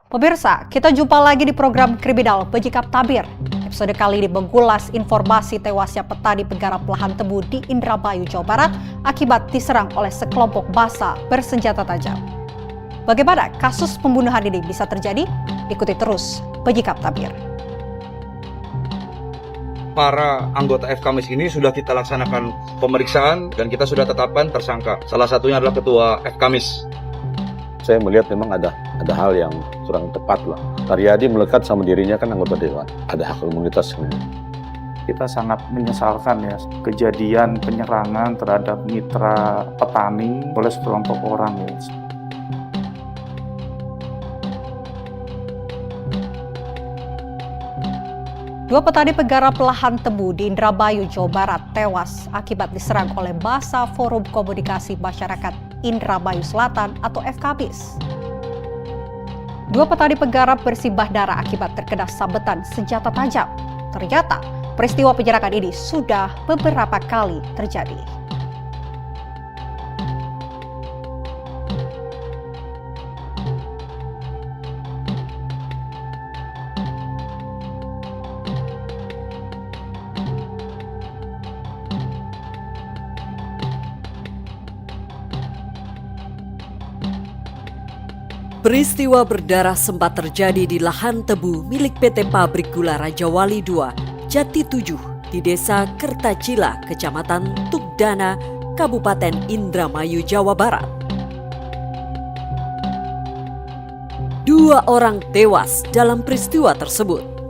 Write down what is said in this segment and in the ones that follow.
Pemirsa, kita jumpa lagi di program Kriminal Bejikap Tabir. Episode kali ini mengulas informasi tewasnya petani penggarap lahan tebu di Indramayu, Jawa Barat akibat diserang oleh sekelompok massa bersenjata tajam. Bagaimana kasus pembunuhan ini bisa terjadi? Ikuti terus Bejikap Tabir. Para anggota FKMIS ini sudah kita laksanakan pemeriksaan dan kita sudah tetapkan tersangka. Salah satunya adalah ketua FKMIS. Saya melihat memang ada hal yang kurang tepat lah. Taryadi melekat sama dirinya kan anggota dewan, ada hak komunitas. Kita sangat menyesalkan ya kejadian penyerangan terhadap mitra petani oleh sekelompok orang ya. Dua petani penggarap lahan tebu di Indramayu, Jawa Barat tewas akibat diserang oleh massa Forum Komunikasi Masyarakat Indramayu Selatan atau FKMIS. Dua petani penggarap bersimbah darah akibat terkena sabetan senjata tajam. Ternyata peristiwa penyerangan ini sudah beberapa kali terjadi. Peristiwa berdarah sempat terjadi di lahan tebu milik PT Pabrik Gula Raja Wali II, Jati 7, di Desa Kertacila, Kecamatan Tugdana, Kabupaten Indramayu, Jawa Barat. Dua orang tewas dalam peristiwa tersebut.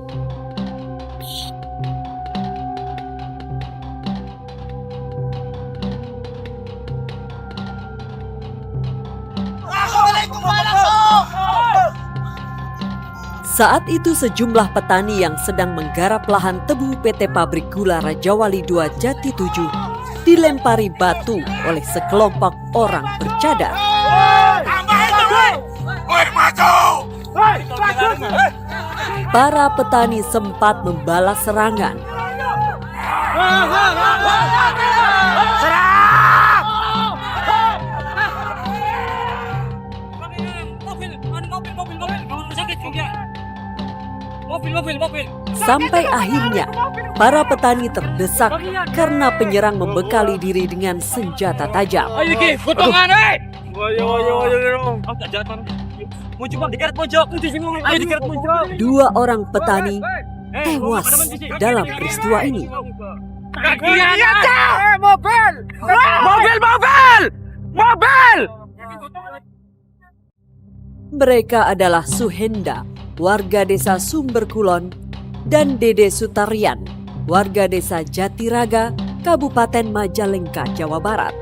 Saat itu sejumlah petani yang sedang menggarap lahan tebu PT Pabrik Gula Raja Wali II Jati 7 dilempari batu oleh sekelompok orang bercadar. Para petani sempat membalas serangan. Sampai akhirnya para petani terdesak karena penyerang membekali diri dengan senjata tajam. Dua orang petani tewas dalam peristiwa ini. Mobil! Mereka adalah Suhenda, warga desa Sumberkulon, dan Dede Sutarian, warga desa Jatiraga, Kabupaten Majalengka, Jawa Barat.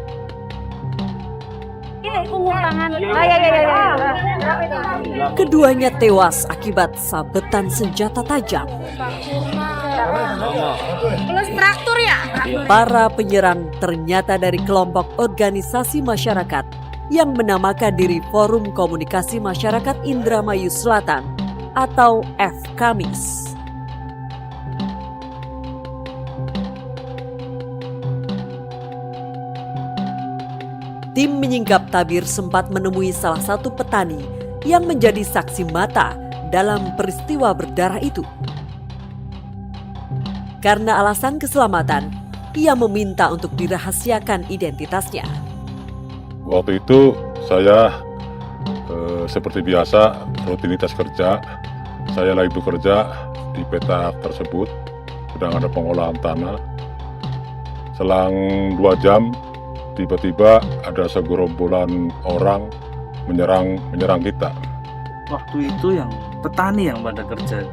Keduanya tewas akibat sabetan senjata tajam. Para penyerang ternyata dari kelompok organisasi masyarakat yang menamakan diri Forum Komunikasi Masyarakat Indramayu Selatan atau FKMIS. Tim Menyingkap Tabir sempat menemui salah satu petani yang menjadi saksi mata dalam peristiwa berdarah itu. Karena alasan keselamatan, ia meminta untuk dirahasiakan identitasnya. Waktu itu saya seperti biasa rutinitas kerja. Saya lagi bekerja di petak tersebut, sedang ada pengolahan tanah. Selang 2 jam, tiba-tiba ada segerombolan orang menyerang kita. Waktu itu yang petani yang pada kerja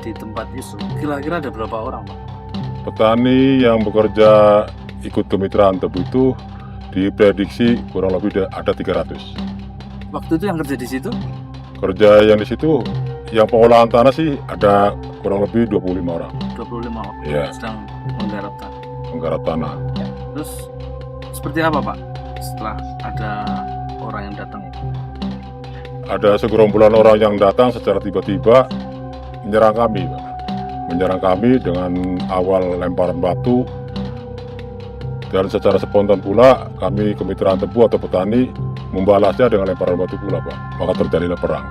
di tempat itu, kira-kira ada berapa orang, Pak? Petani yang bekerja ikut kemitraan tebu itu diprediksi kurang lebih ada 300. Waktu itu yang kerja di situ? Kerja yang di situ, yang pengolahan tanah sih ada kurang lebih 25 orang. 25 orang Iya. sedang menggarap tanah. Menggarap tanah. Terus seperti apa, Pak, setelah ada orang yang datang? Ada segerombolan orang yang datang secara tiba-tiba menyerang kami, Pak. Menyerang kami dengan awal lemparan batu, dan secara spontan pula kami kemitraan tebu atau petani membalasnya dengan lemparan batu pula, Pak. Maka terjadilah perang.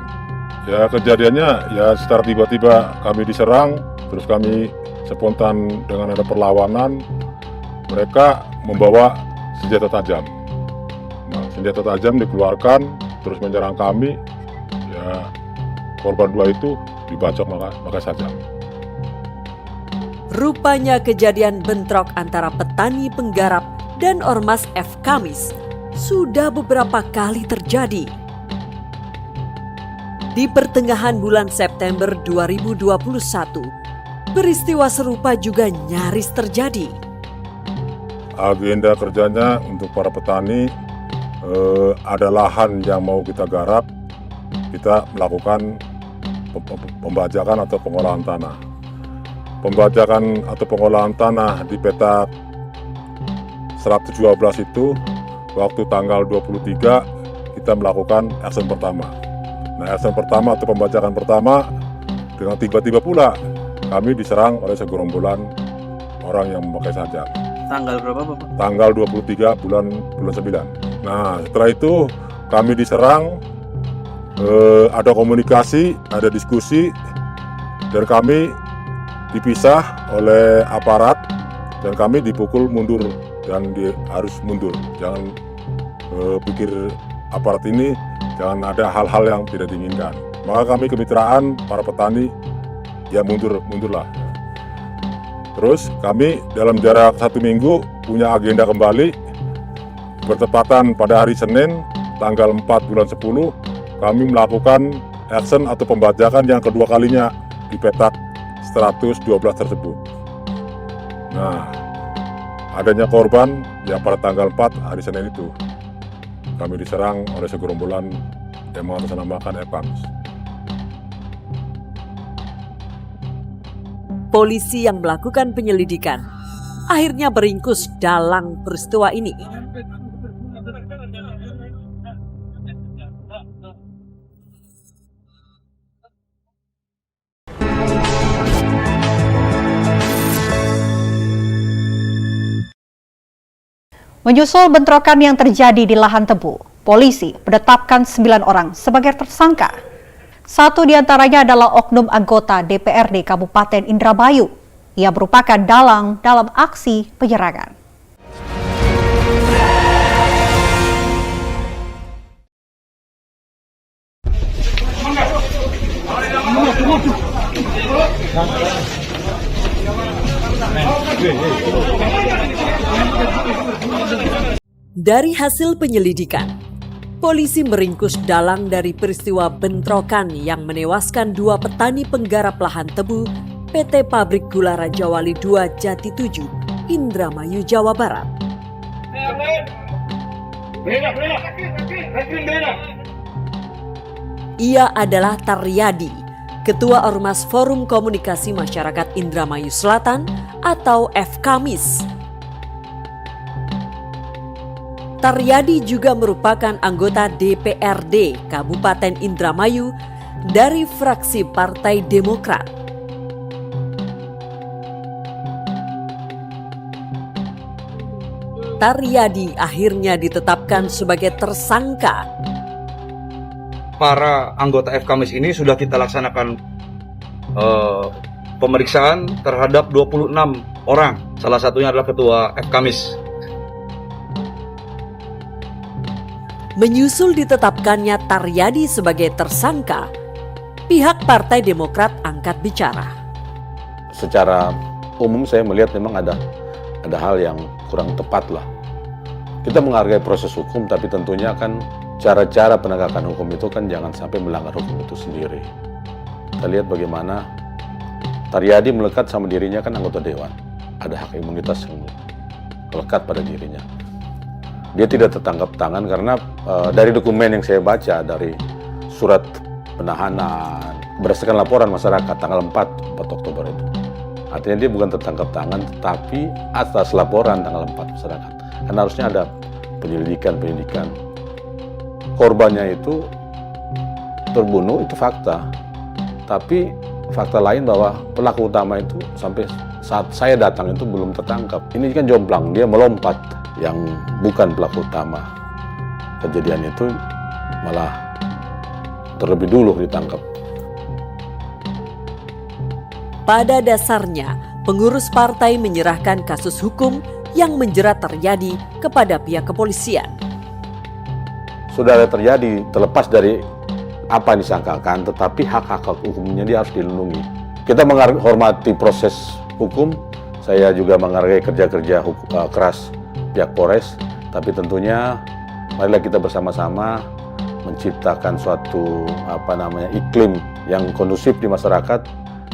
Ya kejadiannya ya secara tiba-tiba kami diserang, terus kami spontan dengan ada perlawanan, mereka membawa senjata tajam. Nah, senjata tajam dikeluarkan, terus menyerang kami. Ya korban 2 itu dibacok pakai sajam. Rupanya kejadian bentrok antara petani penggarap dan Ormas F. Kamis sudah beberapa kali terjadi. Di pertengahan bulan September 2021, peristiwa serupa juga nyaris terjadi. Agenda kerjanya untuk para petani, ada lahan yang mau kita garap, kita melakukan pembajakan atau pengolahan tanah. Pembajakan atau pengolahan tanah di petak 112 itu waktu tanggal 23 kita melakukan action pertama. Nah, action pertama atau pembajakan pertama dengan tiba-tiba pula kami diserang oleh segerombolan orang yang memakai sajam. Tanggal berapa, Bapak? Tanggal 23 bulan 9. Nah, setelah itu kami diserang, ada komunikasi, ada diskusi, dan kami dipisah oleh aparat dan kami dipukul mundur dan harus mundur. Jangan pikir aparat ini jangan ada hal-hal yang tidak diinginkan. Maka kami kemitraan para petani ya mundurlah. Terus kami dalam jarak 1 minggu punya agenda kembali. Bertepatan pada hari Senin tanggal 4 bulan 10 kami melakukan action atau pembajakan yang kedua kalinya di petak 112 tersebut. Nah, adanya korban ya pada tanggal 4 hari Senin itu kami diserang oleh segerombolan yang mengatasnamakan F. Kamis. Polisi yang melakukan penyelidikan akhirnya meringkus dalang peristiwa ini. Menyusul bentrokan yang terjadi di lahan tebu, polisi menetapkan 9 orang sebagai tersangka. 1 diantaranya adalah oknum anggota DPRD Kabupaten Indramayu. Ia merupakan dalang dalam aksi penyerangan. Dari hasil penyelidikan, polisi meringkus dalang dari peristiwa bentrokan yang menewaskan 2 petani penggarap lahan tebu PT Pabrik Gula Raja Wali 2 Jati 7, Indramayu, Jawa Barat. Ia adalah Taryadi, Ketua Ormas Forum Komunikasi Masyarakat Indramayu Selatan atau F. Kamis. Taryadi juga merupakan anggota DPRD Kabupaten Indramayu dari fraksi Partai Demokrat. Taryadi akhirnya ditetapkan sebagai tersangka. Para anggota F. Kamis ini sudah kita laksanakan pemeriksaan terhadap 26 orang. Salah satunya adalah Ketua F. Kamis. Menyusul ditetapkannya Taryadi sebagai tersangka, pihak Partai Demokrat angkat bicara. Secara umum saya melihat memang ada hal yang kurang tepat lah. Kita menghargai proses hukum, tapi tentunya kan cara-cara penegakan hukum itu kan jangan sampai melanggar hukum itu sendiri. Kita lihat bagaimana Taryadi melekat sama dirinya kan anggota dewan. Ada hak imunitas yang melekat pada dirinya. Dia tidak tertangkap tangan karena dari dokumen yang saya baca dari surat penahanan berdasarkan laporan masyarakat tanggal 4 Oktober itu. Artinya dia bukan tertangkap tangan, tetapi atas laporan tanggal 4 masyarakat. Karena harusnya ada penyelidikan. Korbannya itu terbunuh, itu fakta. Tapi fakta lain bahwa pelaku utama itu sampai saat saya datang itu belum tertangkap. Ini kan jomplang, dia melompat yang bukan pelaku utama. Kejadian itu malah terlebih dulu ditangkap. Pada dasarnya, pengurus partai menyerahkan kasus hukum yang menjerat Taryadi kepada pihak kepolisian. Sudah ada terjadi, terlepas dari apa yang disangkakan, tetapi hak-hak hukumnya dia harus dilindungi. Kita menghormati proses hukum, saya juga menghargai kerja-kerja keras pihak Polres, tapi tentunya marilah kita bersama-sama menciptakan suatu iklim yang kondusif di masyarakat,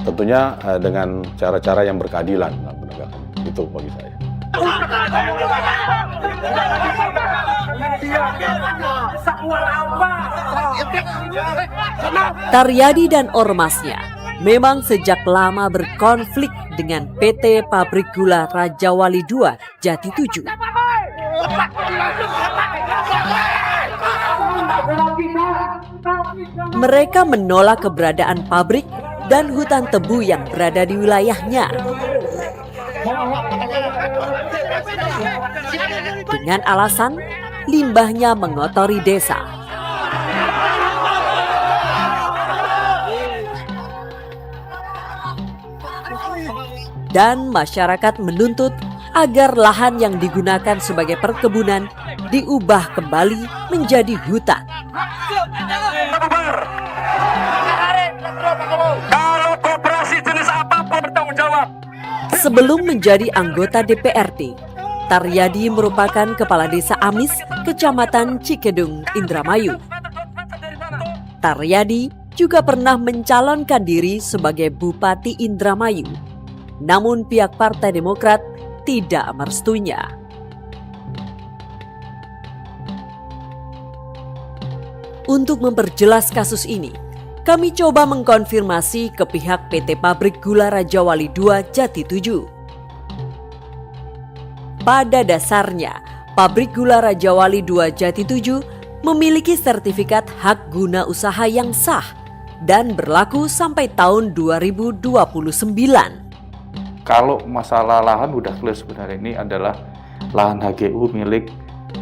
tentunya dengan cara-cara yang berkeadilan dalam penegakan. Itu bagi saya. Taryadi dan ormasnya memang sejak lama berkonflik dengan PT Pabrik Gula Rajawali II Jati 7. Mereka menolak keberadaan pabrik dan hutan tebu yang berada di wilayahnya. Dengan alasan limbahnya mengotori desa. Dan masyarakat menuntut agar lahan yang digunakan sebagai perkebunan diubah kembali menjadi hutan. Sebelum menjadi anggota DPRD, Taryadi merupakan kepala desa Amis, Kecamatan Cikedung, Indramayu. Taryadi juga pernah mencalonkan diri sebagai Bupati Indramayu, namun pihak Partai Demokrat tidak merestuinya. Untuk memperjelas kasus ini, kami coba mengkonfirmasi ke pihak PT Pabrik Gula Rajawali II Jati 7. Pada dasarnya, Pabrik Gula Rajawali II Jati 7 memiliki sertifikat hak guna usaha yang sah dan berlaku sampai tahun 2029. Kalau masalah lahan udah clear sebenarnya, ini adalah lahan HGU milik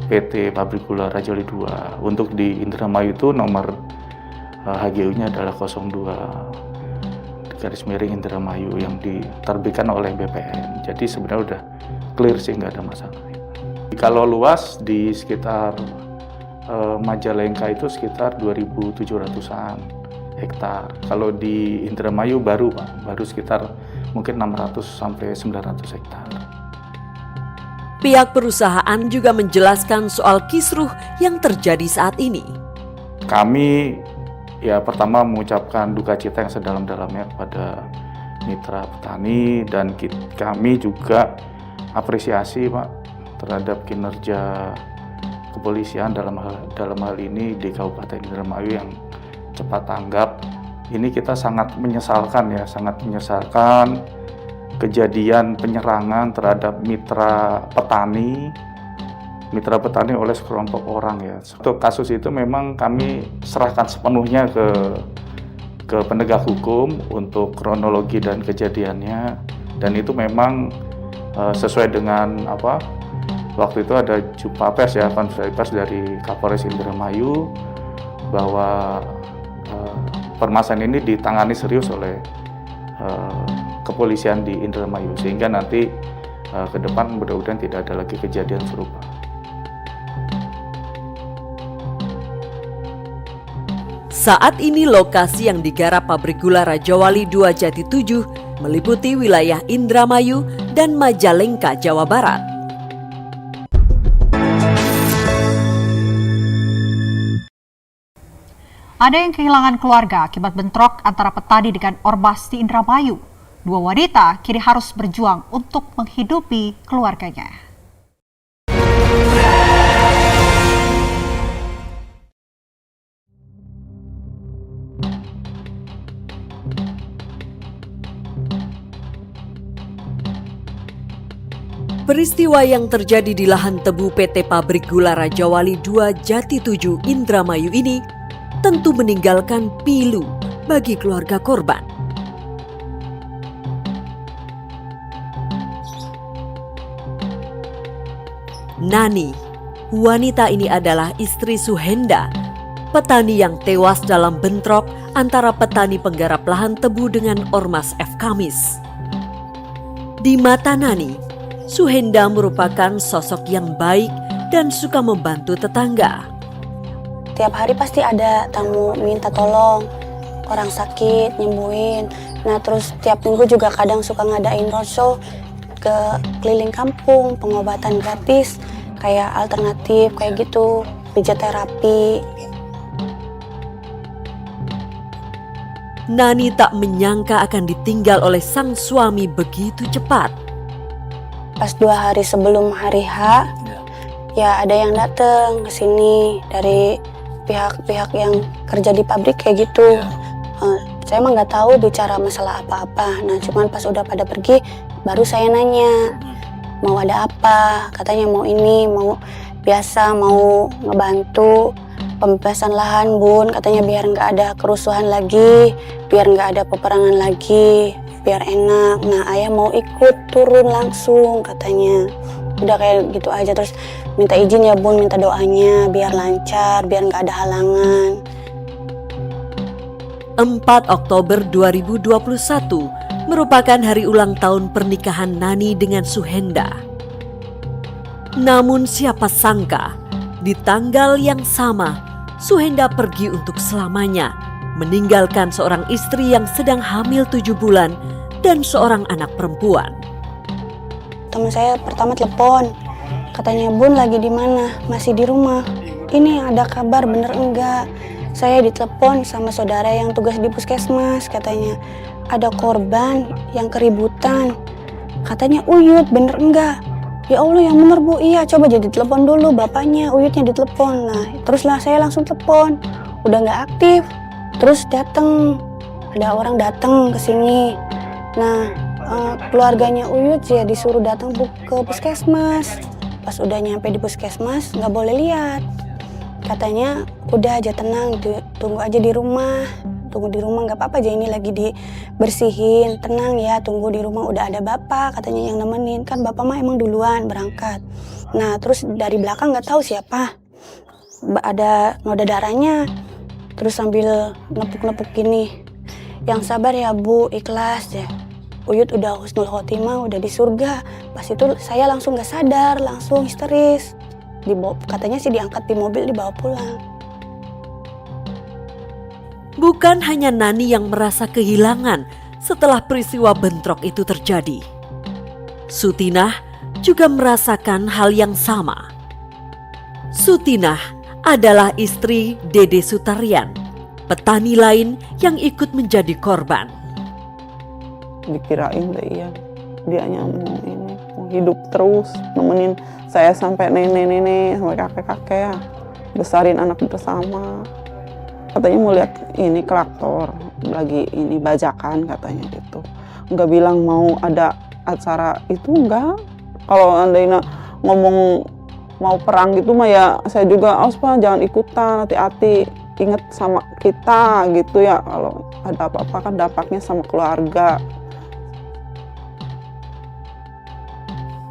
PT Pabrik Gula Rajawali II. Untuk di Indramayu itu nomor HGU-nya adalah 02 Indramayu yang diterbitkan oleh BPN. Jadi sebenarnya udah clear sih, nggak ada masalah. Kalau luas di sekitar Majalengka itu sekitar 2.700-an hektar. Kalau di Indramayu baru sekitar mungkin 600 sampai 900 hektar. Pihak perusahaan juga menjelaskan soal kisruh yang terjadi saat ini. Kami pertama mengucapkan duka cita yang sedalam-dalamnya kepada mitra petani, dan kami juga apresiasi Pak terhadap kinerja kepolisian dalam hal ini di Kabupaten Indramayu yang cepat tanggap. Ini kita sangat menyesalkan kejadian penyerangan terhadap mitra petani oleh sekelompok orang ya. Untuk kasus itu memang kami serahkan sepenuhnya ke penegak hukum untuk kronologi dan kejadiannya, dan itu memang sesuai dengan waktu itu ada jumpa pers konferensi pers dari Kapolres Indramayu bahwa permasalahan ini ditangani serius oleh kepolisian di Indramayu, sehingga nanti ke depan mudah-mudahan tidak ada lagi kejadian serupa. Saat ini lokasi yang digarap Pabrik Gula Rajawali II Jati 7 meliputi wilayah Indramayu dan Majalengka, Jawa Barat. Ada yang kehilangan keluarga akibat bentrok antara petani dengan ormas di Indramayu. Dua wanita kini harus berjuang untuk menghidupi keluarganya. Peristiwa yang terjadi di lahan tebu PT Pabrik Gula Rajawali II Jati 7 Indramayu ini tentu meninggalkan pilu bagi keluarga korban. Nani, wanita ini adalah istri Suhenda, petani yang tewas dalam bentrok antara petani penggarap lahan tebu dengan Ormas F. Kamis. Di mata Nani, Suhenda merupakan sosok yang baik dan suka membantu tetangga. Tiap hari pasti ada tamu minta tolong, orang sakit, nyembuhin. Nah terus tiap minggu juga kadang suka ngadain roadshow ke keliling kampung, pengobatan gratis, kayak alternatif, kayak gitu, pijat terapi. Nani tak menyangka akan ditinggal oleh sang suami begitu cepat. Pas 2 hari sebelum hari H, ya ada yang datang ke sini dari pihak-pihak yang kerja di pabrik kayak gitu. Saya emang nggak tahu bicara masalah apa-apa. Nah cuman pas udah pada pergi, baru saya nanya mau ada apa. Katanya mau ini, mau biasa, mau ngebantu pembebasan lahan bun, katanya biar nggak ada kerusuhan lagi, biar nggak ada peperangan lagi, biar enak. Nah ayah mau ikut turun langsung katanya. Udah kayak gitu aja, terus minta izin ya bun, minta doanya biar lancar, biar nggak ada halangan. 4 Oktober 2021 merupakan hari ulang tahun pernikahan Nani dengan Suhenda. Namun siapa sangka di tanggal yang sama Suhenda pergi untuk selamanya, meninggalkan seorang istri yang sedang hamil 7 bulan dan seorang anak perempuan. Teman saya pertama telepon, katanya bun lagi di mana? Masih di rumah. Ini ada kabar bener enggak? Saya ditelepon sama saudara yang tugas di puskesmas, katanya ada korban yang keributan. Katanya Uyut, bener enggak? Ya Allah yang bener bu, iya coba jadi telepon dulu bapaknya, Uyutnya ditelepon. Nah teruslah saya langsung telepon, udah nggak aktif. Terus datang, ada orang datang ke sini. Nah keluarganya Uyut ya disuruh datang ke puskesmas. Pas udah nyampe di puskesmas nggak boleh lihat. Katanya udah aja tenang, tunggu aja di rumah. Tunggu di rumah nggak apa-apa aja, ini lagi dibersihin, tenang ya, tunggu di rumah, udah ada bapak katanya yang nemenin, kan bapak mah emang duluan berangkat. Nah terus dari belakang nggak tahu siapa, ada noda darahnya, terus sambil nepuk-nepuk gini, yang sabar ya bu, ikhlas ya, Uyut udah husnul khotimah, udah di surga. Pas itu saya langsung nggak sadar, langsung histeris, katanya sih diangkat di mobil dibawa pulang. Bukan hanya Nani yang merasa kehilangan setelah peristiwa bentrok itu terjadi. Sutinah juga merasakan hal yang sama. Sutinah adalah istri Dede Sutarian, petani lain yang ikut menjadi korban. Dikirain deh iya, dianya mau hidup terus, nemenin saya sampai nenek-nenek, sampai kakek-kakek ya, besarin anak bersama. Katanya mau lihat ini kelaktor, lagi ini bajakan katanya gitu. Nggak bilang mau ada acara itu, enggak. Kalau andainya ngomong mau perang gitu mah ya saya juga, Pak jangan ikutan, hati-hati, inget sama kita gitu ya. Kalau ada apa-apa kan dampaknya sama keluarga.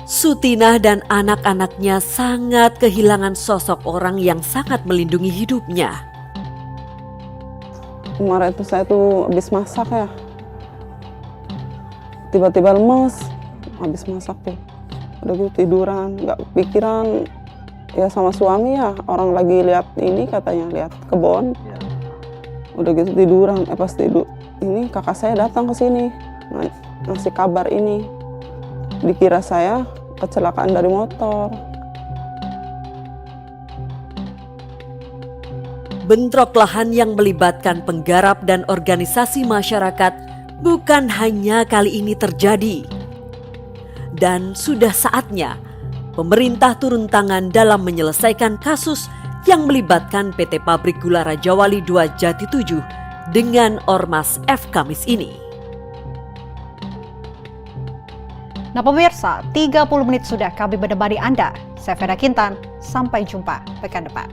Sutinah dan anak-anaknya sangat kehilangan sosok orang yang sangat melindungi hidupnya. Kemarin itu saya tuh habis masak ya, tiba-tiba lemes, habis masak tuh, udah gitu tiduran, nggak pikiran ya sama suami ya, orang lagi lihat ini katanya lihat kebon, udah gitu tiduran, pas tidur ini kakak saya datang ke sini ngasih kabar ini, dikira saya kecelakaan dari motor. Bentrok lahan yang melibatkan penggarap dan organisasi masyarakat bukan hanya kali ini terjadi. Dan sudah saatnya pemerintah turun tangan dalam menyelesaikan kasus yang melibatkan PT Pabrik Gula Rajawali 2 Jati 7 dengan Ormas F. Kamis ini. Nah pemirsa, 30 menit sudah kami menemani Anda. Saya Vena Kintan, sampai jumpa pekan depan.